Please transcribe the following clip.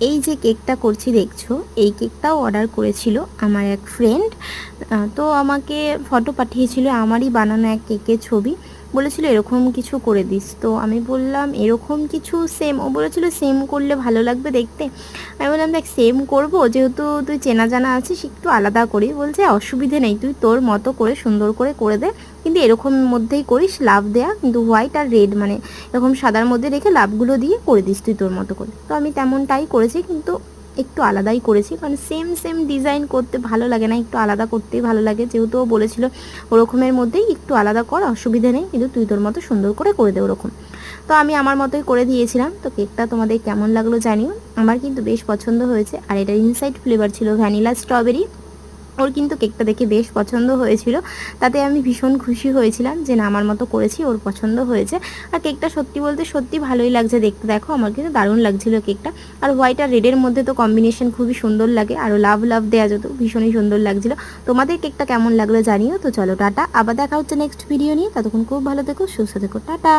এই যে কেকটা করছি দেখছো, এই কেকটাও অর্ডার করেছিল আমার এক ফ্রেন্ড। তো আমাকে ফটো পাঠিয়েছিল আমারই বানানো এক কেকের ছবি, বলেছিল এরকম কিছু করে দিস। তো আমি বললাম এরকম কিছু সেম, ও বলেছিল সেম করলে ভালো লাগবে দেখতে। আমি বললাম দেখ সেম করবো, যেহেতু তুই চেনা জানা আছিস একটু আলাদা করি। বলছে অসুবিধে নেই, তুই তোর মতো করে সুন্দর করে দে, কিন্তু এরকম মধ্যেই করিস, লাভ দেয়া কিন্তু হোয়াইট আর রেড, মানে এরকম সাদার মধ্যে রেখে লাভগুলো দিয়ে করে দিস তুই তোর মতো করে। তো আমি তেমনটাই করেছি, কিন্তু একটু আলাদাই করেছি, কারণ সেম সেম ডিজাইন করতে ভালো লাগে না, একটু আলাদা করতেই ভালো লাগে। যেহেতু ও বলেছিল ওরকমের মধ্যেই একটু আলাদা কর, অসুবিধে নেই, কিন্তু তুই তোর মতো সুন্দর করে দে ওরকম। তো আমি আমার মতোই করে দিয়েছিলাম। তো কেকটা তোমাদের কেমন লাগলো জানিও, আমার কিন্তু বেশ পছন্দ হয়েছে। আর এটা ইনসাইড ফ্লেভার ছিল ভ্যানিলা স্ট্রবেরি। ওর কিন্তু কেকটা দেখে বেশ পছন্দ হয়েছিল, তাতে আমি ভীষণ খুশি হয়েছিলাম যে না আমার মতো করেছি, ওর পছন্দ হয়েছে। আর কেকটা সত্যি বলতে সত্যি ভালোই লাগছে দেখতে, দেখো আমার কিন্তু দারুণ লাগছিল কেকটা। আর হোয়াইট আর রেডের মধ্যে তো কম্বিনেশন খুবই সুন্দর লাগে, আরও লাভ লাভ দেওয়া যেত, ভীষণই সুন্দর লাগছিল। তোমাদের কেকটা কেমন লাগলো জানিও। তো চলো টাটা, আবার দেখা হচ্ছে নেক্সট ভিডিও নিয়ে, ততক্ষণ খুব ভালো থেকো, সুস্থ থেকো, টাটা।